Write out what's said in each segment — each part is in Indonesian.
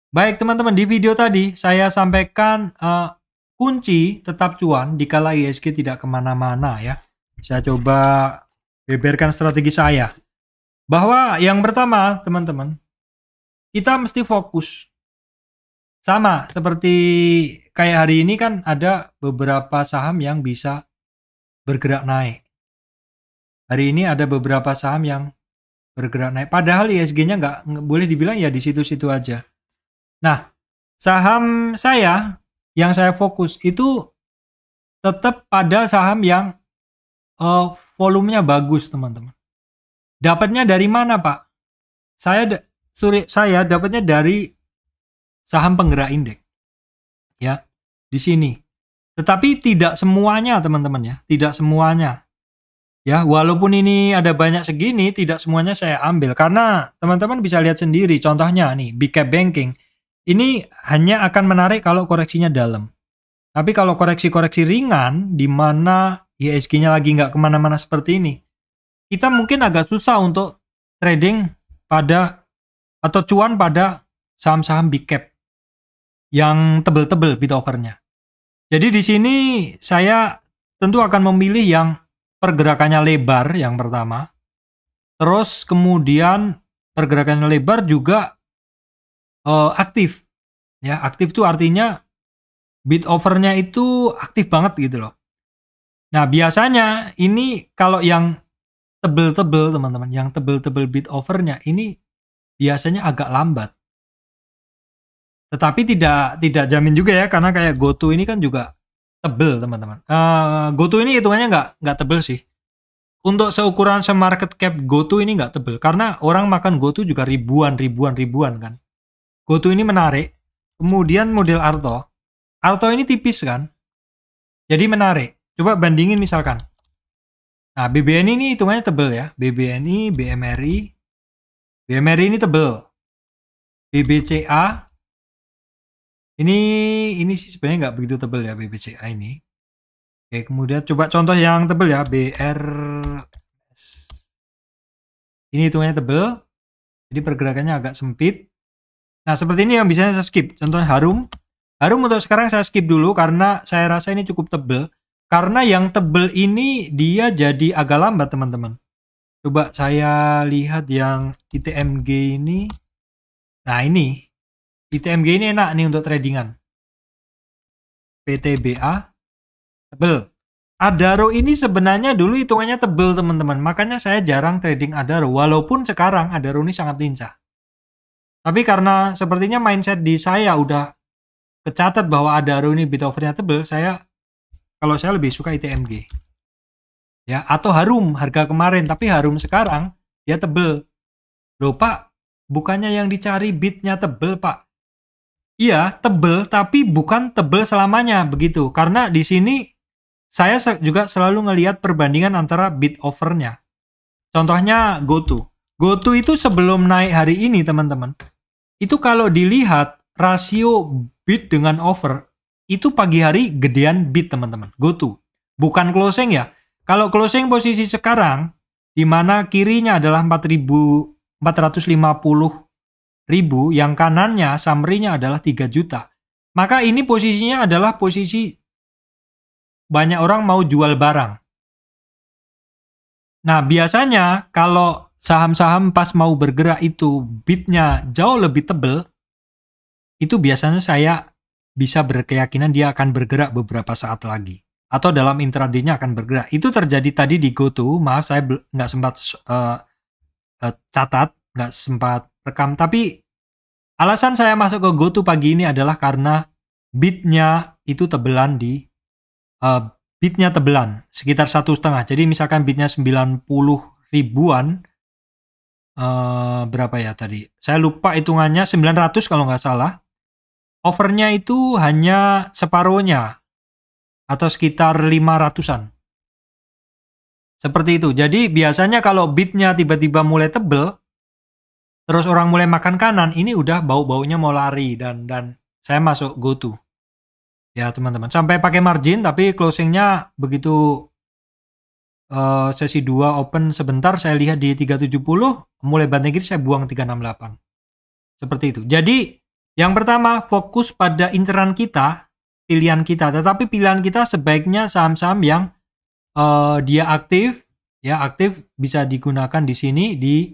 Baik teman-teman, di video tadi saya sampaikan kunci tetap cuan dikala ISG tidak kemana-mana ya. Saya coba beberkan strategi saya. Bahwa yang pertama teman-teman, kita mesti fokus. Sama seperti kayak hari ini kan ada beberapa saham yang bisa bergerak naik. Hari ini ada beberapa saham yang bergerak naik. Padahal ISG-nya nggak boleh dibilang ya di situ-situ aja. Nah, saham saya yang saya fokus itu tetap pada saham yang volumenya bagus, teman-teman. Dapatnya dari mana, Pak? Saya dapatnya dari saham penggerak indeks. Ya, di sini. Tetapi tidak semuanya, teman-teman ya. Tidak semuanya. Ya, walaupun ini ada banyak segini, tidak semuanya saya ambil karena teman-teman bisa lihat sendiri. Contohnya nih, big cap banking. Ini hanya akan menarik kalau koreksinya dalam. Tapi kalau koreksi-koreksi ringan, di mana ISG-nya lagi nggak kemana-mana seperti ini, kita mungkin agak susah untuk trading pada atau cuan pada saham-saham big cap yang tebel-tebel bid offer-nya. Jadi di sini saya tentu akan memilih yang pergerakannya lebar yang pertama. Terus kemudian pergerakannya lebar juga aktif. Ya, aktif itu artinya bid offer-nya itu aktif banget gitu loh. Nah, biasanya ini kalau yang tebel-tebel teman-teman, yang tebel-tebel bid offer-nya ini biasanya agak lambat. Tetapi tidak jamin juga ya, karena kayak GoTo ini kan juga tebel teman-teman. GoTo ini hitungannya nggak tebel sih. Untuk seukuran semarket cap GoTo ini nggak tebel, karena orang makan GoTo juga ribuan kan. GoTo ini menarik. Kemudian model Arto ini tipis kan, jadi menarik. Coba bandingin misalkan. Nah, BBNI ini hitungannya tebel ya. BBNI, BMRI ini tebel. BBCA ini sih sebenarnya nggak begitu tebel ya BBCA ini. Oke, kemudian coba contoh yang tebel ya, BRS. Ini hitungannya tebel, jadi pergerakannya agak sempit. Nah, seperti ini yang bisa saya skip. Contohnya Harum. Harum untuk sekarang saya skip dulu karena saya rasa ini cukup tebel. Karena yang tebel ini dia jadi agak lambat, teman-teman. Coba saya lihat yang ITMG ini. Nah, ini. ITMG ini enak nih untuk tradingan. PTBA tebel. Adaro ini sebenarnya dulu hitungannya tebel, teman-teman. Makanya saya jarang trading Adaro. Walaupun sekarang Adaro ini sangat lincah. Tapi karena sepertinya mindset di saya udah kecatat bahwa Adaro ini bid offer-nya tebel, kalau saya lebih suka ITMG. Ya, atau Harum harga kemarin, tapi Harum sekarang dia tebel. Loh, Pak, bukannya yang dicari bidnya tebel, Pak? Iya, tebel, tapi bukan tebel selamanya begitu. Karena di sini saya juga selalu ngelihat perbandingan antara bid offer-nya. Contohnya GoTo. GoTo itu sebelum naik hari ini, teman-teman. Itu kalau dilihat rasio bid dengan offer, itu pagi hari gedean bid, teman-teman. GoTo. Bukan closing ya. Kalau closing posisi sekarang, di mana kirinya adalah 4.450.000, yang kanannya summary-nya adalah 3 juta. Maka ini posisinya adalah posisi banyak orang mau jual barang. Nah, biasanya kalau saham-saham pas mau bergerak itu bidnya jauh lebih tebel, itu biasanya saya bisa berkeyakinan dia akan bergerak beberapa saat lagi. Atau dalam intraday-nya akan bergerak. Itu terjadi tadi di GoTo. Maaf, saya nggak sempat catat, nggak sempat rekam. Tapi alasan saya masuk ke GoTo pagi ini adalah karena bidnya itu tebelan bidnya tebelan sekitar 1,5. Jadi misalkan bidnya 90 ribuan, berapa ya tadi? Saya lupa hitungannya, 900 kalau nggak salah. Overnya itu hanya separuhnya atau sekitar 500-an. Seperti itu. Jadi biasanya kalau bidnya tiba-tiba mulai tebel, terus orang mulai makan kanan, ini udah bau-baunya mau lari dan saya masuk GoTo. Ya teman-teman, sampai pakai margin tapi closingnya begitu sesi 2 open sebentar, saya lihat di 370, mulai banting kiri saya buang 368. Seperti itu. Jadi Yang pertama, fokus pada inceran kita, pilihan kita. Tetapi pilihan kita sebaiknya saham-saham yang dia aktif, ya aktif bisa digunakan di sini di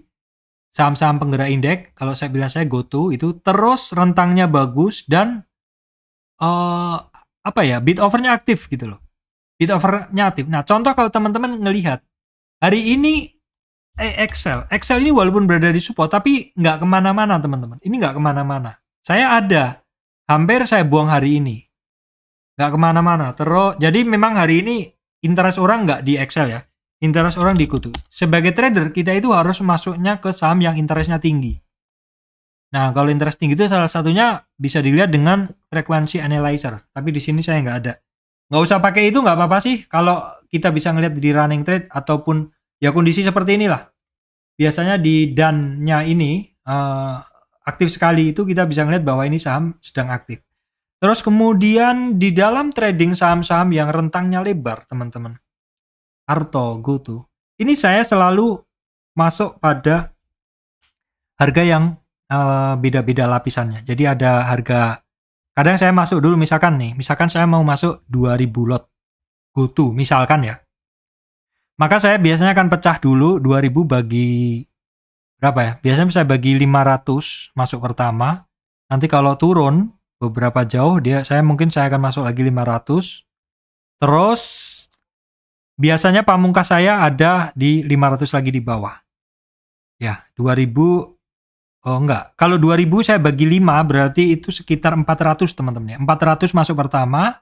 saham-saham penggerak indeks. Kalau saya bilang saya GoTo itu terus rentangnya bagus dan bid offernya aktif gitu loh. Bid offernya aktif. Nah, contoh kalau teman-teman ngelihat hari ini Excel ini walaupun berada di support tapi nggak kemana-mana teman-teman. Ini nggak kemana-mana. Saya ada, hampir saya buang hari ini, nggak kemana-mana. Terus jadi memang hari ini interest orang nggak di Excel ya, interest orang di GoTo. Sebagai trader kita itu harus masuknya ke saham yang interestnya tinggi. Nah, kalau interest tinggi itu salah satunya bisa dilihat dengan frekuensi analyzer. Tapi di sini saya nggak ada. Nggak usah pakai itu, nggak apa-apa sih. Kalau kita bisa ngelihat di running trade ataupun ya kondisi seperti inilah. Biasanya di dan-nya ini aktif sekali itu kita bisa ngelihat bahwa ini saham sedang aktif. Terus kemudian di dalam trading saham-saham yang rentangnya lebar, teman-teman. Arto, GoTo. Ini saya selalu masuk pada harga yang beda-beda lapisannya. Jadi ada harga, kadang saya masuk dulu misalkan saya mau masuk 2000 lot GoTo misalkan ya. Maka saya biasanya akan pecah dulu 2000 bagi berapa ya? Biasanya saya bagi 500 masuk pertama. Nanti kalau turun beberapa jauh saya akan masuk lagi 500. Terus biasanya pamungkas saya ada di 500 lagi di bawah. Ya, 2000. Oh enggak, kalau 2000 saya bagi 5 berarti itu sekitar 400 teman-teman ya. 400 masuk pertama,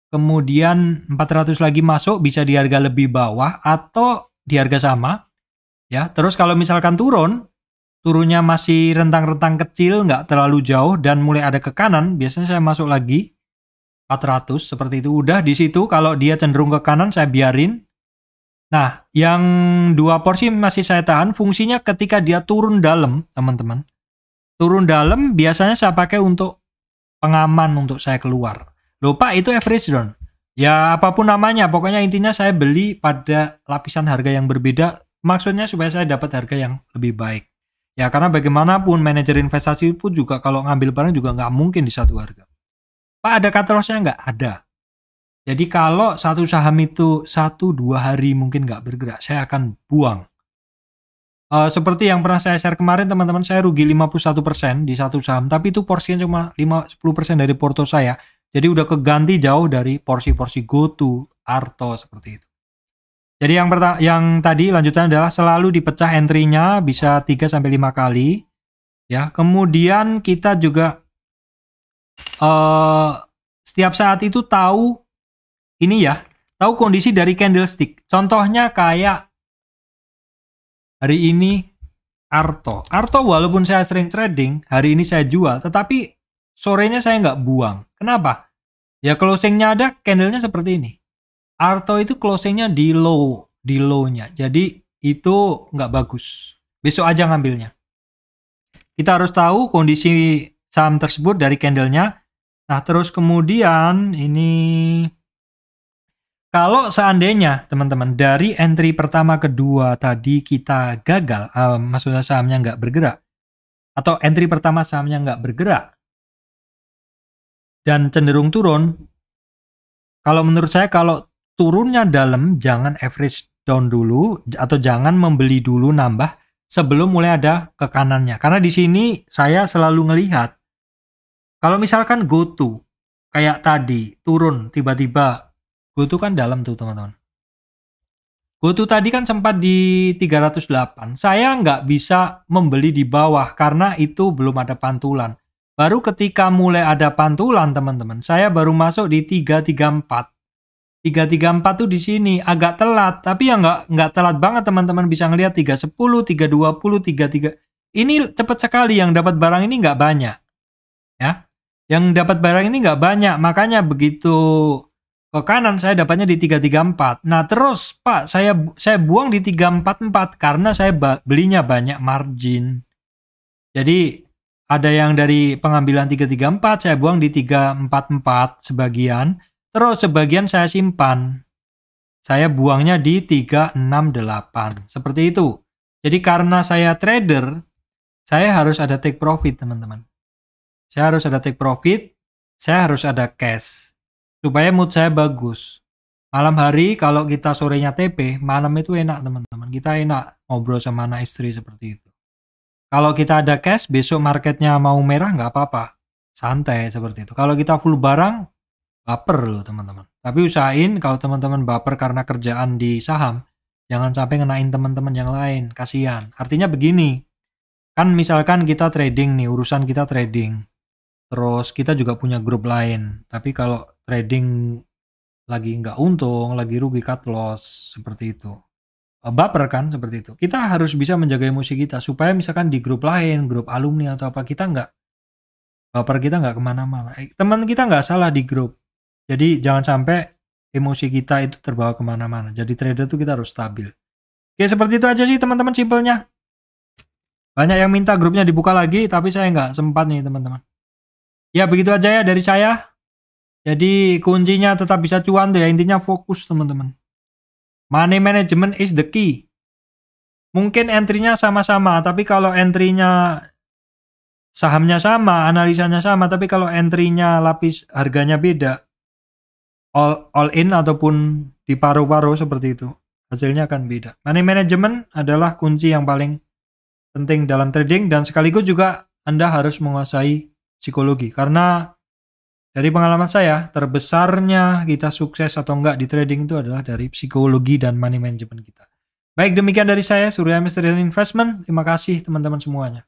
kemudian 400 lagi masuk bisa di harga lebih bawah atau di harga sama. Ya, terus kalau misalkan turunnya masih rentang-rentang kecil, nggak terlalu jauh dan mulai ada ke kanan, biasanya saya masuk lagi 400 seperti itu. Udah di situ kalau dia cenderung ke kanan saya biarin. Nah, yang 2 porsi masih saya tahan, fungsinya ketika dia turun dalam, teman-teman. Turun dalam biasanya saya pakai untuk pengaman untuk saya keluar. Lupa itu average down. Ya apapun namanya, pokoknya intinya saya beli pada lapisan harga yang berbeda, maksudnya supaya saya dapat harga yang lebih baik. Ya karena bagaimanapun manajer investasi pun juga kalau ngambil barang juga nggak mungkin di satu harga. Pak ada cut loss-nya nggak? Ada. Jadi kalau satu saham itu 1-2 hari mungkin nggak bergerak, saya akan buang. Seperti yang pernah saya share kemarin teman-teman, saya rugi 51% di satu saham, tapi itu porsinya cuma 10% dari porto saya. Jadi udah keganti jauh dari porsi-porsi GoTo, Arto seperti itu. Jadi yang tadi lanjutan adalah selalu dipecah entry-nya bisa 3-5 kali. Ya, kemudian kita juga setiap saat itu tahu kondisi dari candlestick. Contohnya kayak hari ini Arto walaupun saya sering trading, hari ini saya jual, tetapi sorenya saya nggak buang. Kenapa? Ya closingnya ada, candlenya seperti ini. Arto itu closingnya di low-nya. Jadi itu nggak bagus. Besok aja ngambilnya. Kita harus tahu kondisi saham tersebut dari candlenya. Nah terus kemudian ini kalau seandainya teman-teman dari entry pertama kedua tadi kita gagal, maksudnya sahamnya nggak bergerak, atau entry pertama sahamnya nggak bergerak dan cenderung turun, kalau menurut saya kalau turunnya dalam jangan average down dulu atau jangan membeli dulu nambah sebelum mulai ada ke kanannya. Karena di sini saya selalu ngelihat kalau misalkan GoTo kayak tadi turun tiba-tiba. GoTo kan dalam tuh teman-teman. GoTo tadi kan sempat di 308. Saya nggak bisa membeli di bawah karena itu belum ada pantulan. Baru ketika mulai ada pantulan teman-teman, saya baru masuk di 334. 334 tuh di sini agak telat, tapi ya nggak telat banget teman-teman bisa ngelihat 310, 320, 33. Ini cepat sekali yang dapat barang ini nggak banyak. Ya. Yang dapat barang ini nggak banyak, makanya begitu ke kanan saya dapatnya di 334. Nah terus Pak saya buang di 344 karena saya belinya banyak margin. Jadi ada yang dari pengambilan 334 saya buang di 344 sebagian. Terus sebagian saya simpan. Saya buangnya di 368. Seperti itu. Jadi karena saya trader, saya harus ada take profit teman-teman. saya harus ada take profit, saya harus ada cash. Supaya mood saya bagus. Malam hari kalau kita sorenya TP, malam itu enak teman-teman. Kita enak ngobrol sama anak istri seperti itu. Kalau kita ada cash, besok marketnya mau merah nggak apa-apa. Santai seperti itu. Kalau kita full barang, baper loh teman-teman. Tapi usahain kalau teman-teman baper karena kerjaan di saham, jangan sampai ngenain teman-teman yang lain. Kasihan. Artinya begini, kan misalkan kita trading nih, urusan kita trading. Terus kita juga punya grup lain. Tapi kalau trading lagi nggak untung, lagi rugi cut loss, seperti itu. Baper kan seperti itu. Kita harus bisa menjaga emosi kita supaya misalkan di grup lain, grup alumni atau apa, kita nggak baper, kita nggak kemana-mana. Teman kita nggak salah di grup. Jadi jangan sampai emosi kita itu terbawa kemana-mana. Jadi trader tuh kita harus stabil. Oke, seperti itu aja sih teman-teman simpelnya. Banyak yang minta grupnya dibuka lagi, tapi saya nggak sempat nih teman-teman. Ya begitu aja ya dari saya. Jadi kuncinya tetap bisa cuan tuh ya, intinya fokus teman-teman. Money management is the key. Mungkin entry-nya sama-sama, tapi kalau entry-nya sahamnya sama, analisanya sama, tapi kalau entry-nya lapis harganya beda, all in ataupun di paruh-paruh seperti itu, hasilnya akan beda. Money management adalah kunci yang paling penting dalam trading, dan sekaligus juga Anda harus menguasai psikologi. Karena dari pengalaman saya, terbesarnya kita sukses atau enggak di trading itu adalah dari psikologi dan money management kita. Baik, demikian dari saya, Surya Misteri Investment. Terima kasih teman-teman semuanya.